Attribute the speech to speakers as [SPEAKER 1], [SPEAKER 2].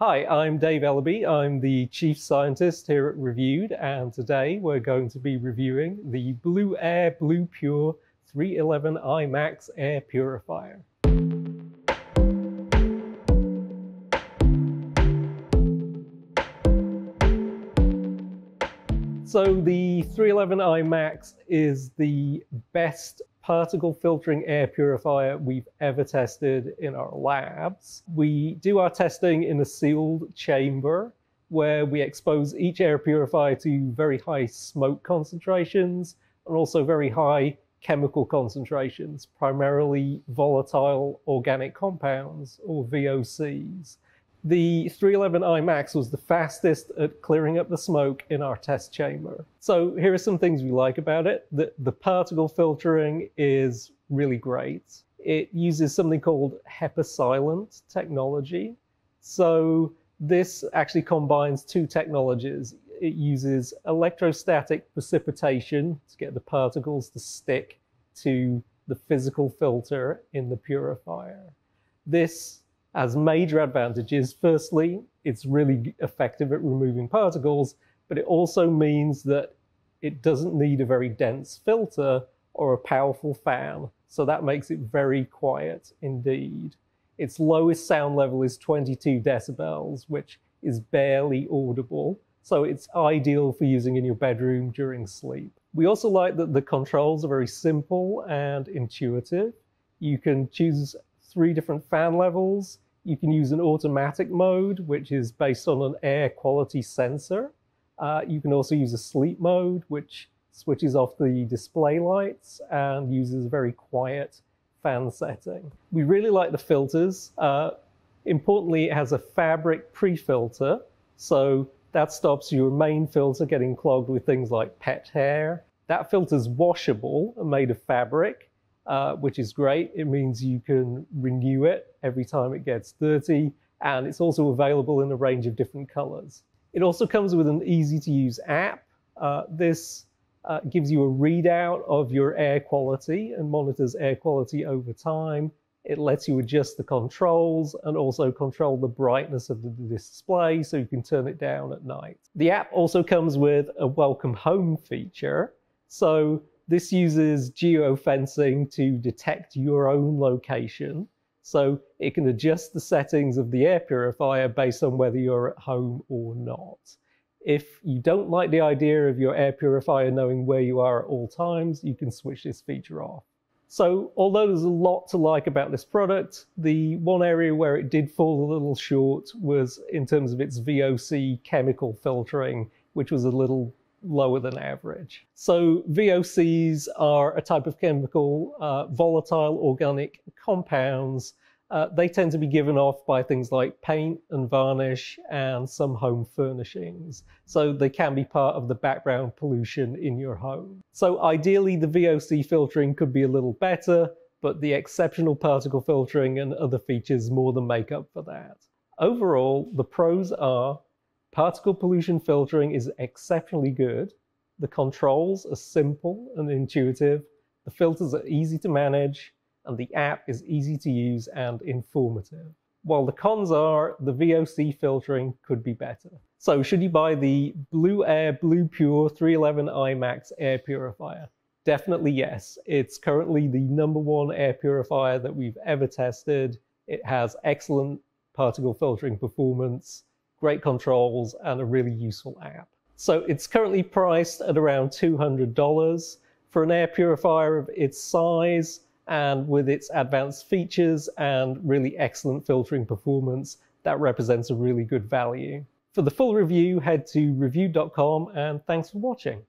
[SPEAKER 1] Hi, I'm Dave Ellaby. I'm the Chief Scientist here at Reviewed, and today we're going to be reviewing the Blueair BluePure 311i Max Air Purifier. So the 311i Max is the best particle filtering air purifier we've ever tested in our labs. We do our testing in a sealed chamber where we expose each air purifier to very high smoke concentrations and also very high chemical concentrations, primarily volatile organic compounds or VOCs. The 311i Max was the fastest at clearing up the smoke in our test chamber. So here are some things we like about it. The particle filtering is really great. It uses something called HEPA silent technology. So this actually combines two technologies. It uses electrostatic precipitation to get the particles to stick to the physical filter in the purifier. This has major advantages. Firstly, it's really effective at removing particles, but it also means that it doesn't need a very dense filter or a powerful fan, so that makes it very quiet indeed. Its lowest sound level is 22 decibels, which is barely audible, so it's ideal for using in your bedroom during sleep. We also like that the controls are very simple and intuitive. You can choose 3 different fan levels. You can use an automatic mode, which is based on an air quality sensor. You can also use a sleep mode, which switches off the display lights and uses a very quiet fan setting. We really like the filters. Importantly, it has a fabric pre-filter, so that stops your main filter getting clogged with things like pet hair. That filter's washable and made of fabric, which is great. It means you can renew it every time it gets dirty, and it's also available in a range of different colors. It also comes with an easy-to-use app. This gives you a readout of your air quality and monitors air quality over time. It lets you adjust the controls and also control the brightness of the display so you can turn it down at night. The app also comes with a welcome home feature. So this uses geofencing to detect your own location, so it can adjust the settings of the air purifier based on whether you're at home or not. If you don't like the idea of your air purifier knowing where you are at all times, you can switch this feature off. So although there's a lot to like about this product, the one area where it did fall a little short was in terms of its VOC chemical filtering, which was a little lower than average. So VOCs are a type of chemical, volatile organic compounds. They tend to be given off by things like paint and varnish and some home furnishings. So they can be part of the background pollution in your home. So ideally the VOC filtering could be a little better, but the exceptional particle filtering and other features more than make up for that. Overall, the pros are particle pollution filtering is exceptionally good. The controls are simple and intuitive. The filters are easy to manage, and the app is easy to use and informative. While the cons are, the VOC filtering could be better. So should you buy the Blueair BluePure 311i Max air purifier? Definitely yes. It's currently the #1 air purifier that we've ever tested. It has excellent particle filtering performance, great controls, and a really useful app. So it's currently priced at around $200 for an air purifier of its size and with its advanced features and really excellent filtering performance. That represents a really good value. For the full review, head to review.com, and thanks for watching.